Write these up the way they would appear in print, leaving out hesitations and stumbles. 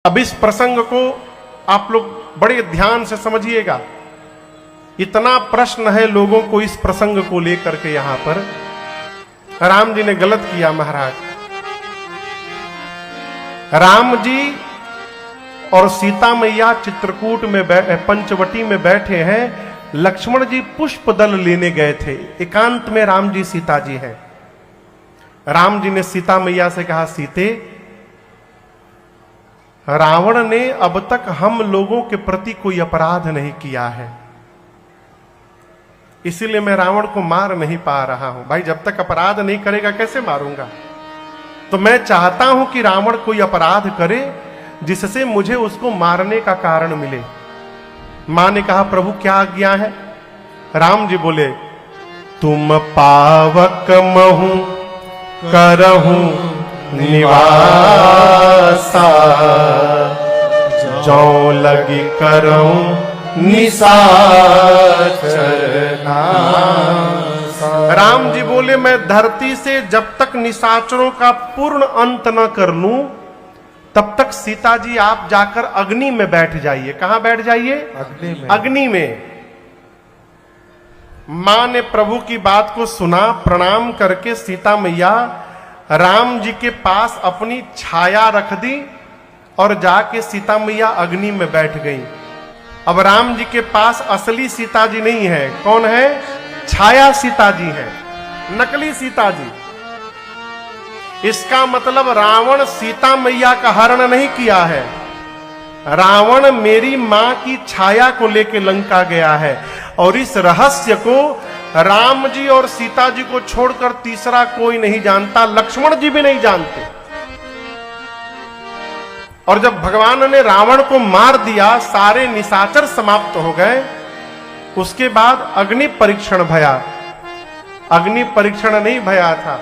अब इस प्रसंग को आप लोग बड़े ध्यान से समझिएगा। इतना प्रश्न है लोगों को इस प्रसंग को लेकर के। यहां पर राम जी ने गलत किया महाराज। राम जी और सीता मैया चित्रकूट में पंचवटी में बैठे हैं। लक्ष्मण जी पुष्प दल लेने गए थे। एकांत में राम जी सीता जी हैं। राम जी ने सीता मैया से कहा, सीते, रावण ने अब तक हम लोगों के प्रति कोई अपराध नहीं किया है, इसीलिए मैं रावण को मार नहीं पा रहा हूं। भाई जब तक अपराध नहीं करेगा कैसे मारूंगा? तो मैं चाहता हूं कि रावण कोई अपराध करे जिससे मुझे उसको मारने का कारण मिले। मां ने कहा, प्रभु क्या आज्ञा है? राम जी बोले, तुम पावक महू करहूं निवासा, जो लगी करहूं निशाचर नासा। राम जी बोले, मैं धरती से जब तक निशाचरों का पूर्ण अंत न कर लूं तब तक सीता जी आप जाकर अग्नि में बैठ जाइए। कहां बैठ जाइए? अग्नि में। अग्नि में। मां ने प्रभु की बात को सुना। प्रणाम करके सीता मैया राम जी के पास अपनी छाया रख दी और जाके सीता मैया अग्नि में बैठ गई। अब राम जी के पास असली सीता जी नहीं है। कौन है? छाया सीता जी है, नकली सीता जी। इसका मतलब रावण सीता मैया का हरण नहीं किया है। रावण मेरी मां की छाया को लेकर लंका गया है और इस रहस्य को राम जी और सीता जी को छोड़कर तीसरा कोई नहीं जानता। लक्ष्मण जी भी नहीं जानते। और जब भगवान ने रावण को मार दिया, सारे निशाचर समाप्त हो गए। उसके बाद अग्नि परीक्षण भया। अग्नि परीक्षण नहीं भया था।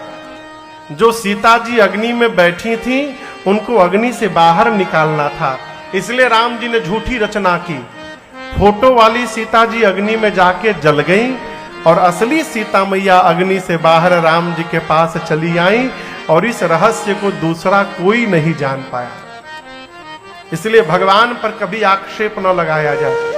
जो सीता जी अग्नि में बैठी थी उनको अग्नि से बाहर निकालना था, इसलिए राम जी ने झूठी रचना की। फोटो वाली सीता जी अग्नि में जाके जल गई और असली सीता मैया अग्नि से बाहर राम जी के पास चली आई और इस रहस्य को दूसरा कोई नहीं जान पाया। इसलिए भगवान पर कभी आक्षेप न लगाया जाए।